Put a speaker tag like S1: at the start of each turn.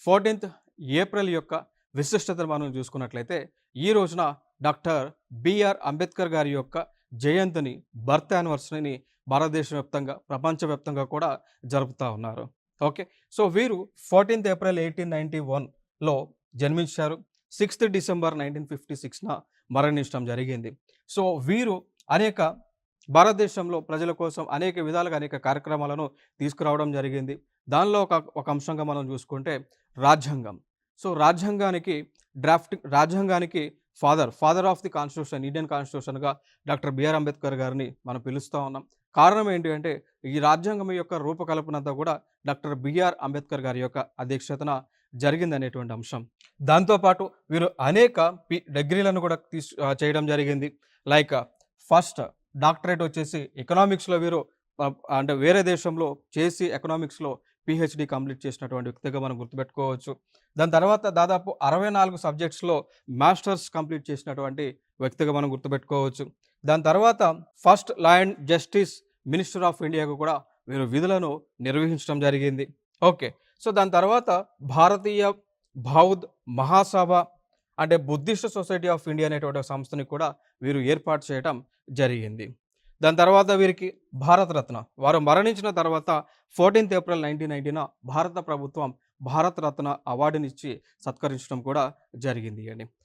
S1: 14th April యొక్క విశిష్టతను మనం చూసుకున్నట్లయితే ఈ రోజున డాక్టర్ బిఆర్ అంబేద్కర్ గారి యొక్క జయంతిని బర్త్ యానివర్సరీని భారతదేశ వ్యాప్తంగా ప్రపంచవ్యాప్తంగా కూడా జరుపుతూ ఉన్నారు. ఓకే. సో వీరు 14th ఏప్రిల్ 1891లో జన్మించారు. 6th డిసెంబర్ 1956న మరణించడం జరిగింది. సో వీరు అనేక భారతదేశంలో ప్రజల కోసం అనేక విధాలుగా అనేక కార్యక్రమాలను తీసుకురావడం జరిగింది. దానిలో ఒక అంశంగా మనం చూసుకుంటే రాజ్యాంగం. సో రాజ్యాంగానికి father of the constitution, Indian కాన్స్టిట్యూషన్‌గా డాక్టర్ బిఆర్ అంబేద్కర్ గారిని మనం పిలుస్తా ఉన్నాం. కారణం ఏంటి అంటే ఈ రాజ్యాంగం యొక్క రూపకల్పనంతా కూడా డాక్టర్ బిఆర్ అంబేద్కర్ గారి యొక్క అధ్యక్షతన జరిగిందనేటువంటి అంశం. దాంతో పాటు వీరు అనేక డిగ్రీలను కూడా చేయడం జరిగింది. లైక్ ఫస్ట్ డాక్టరేట్ వచ్చేసి ఎకనామిక్స్‌లో వీరు అంటే వేరే దేశంలో చేసి ఎకనామిక్స్‌లో పీహెచ్‌డీ కంప్లీట్ చేసినటువంటి వ్యక్తిగా మనం గుర్తుపెట్టుకోవచ్చు. దాని తర్వాత దాదాపు 64 సబ్జెక్ట్స్‌లో మాస్టర్స్ కంప్లీట్ చేసినటువంటి వ్యక్తిగా మనం గుర్తుపెట్టుకోవచ్చు. దాని తర్వాత first law and justice minister of ఇండియాగా కూడా వీరు విధులను నిర్వహించడం జరిగింది. ఓకే. సో దాని తర్వాత భారతీయ బౌద్ధ్ మహాసభ అంటే బుద్ధిస్ట్ సొసైటీ ఆఫ్ ఇండియా అనేటువంటి సంస్థని కూడా వీరు ఏర్పాటు చేయడం జరిగింది. దాని తర్వాత వీరికి భారతరత్న, వారు మరణించిన తర్వాత 14th ఏప్రిల్ 1990న భారత ప్రభుత్వం భారతరత్న అవార్డునిచ్చి సత్కరించడం కూడా జరిగింది అండి.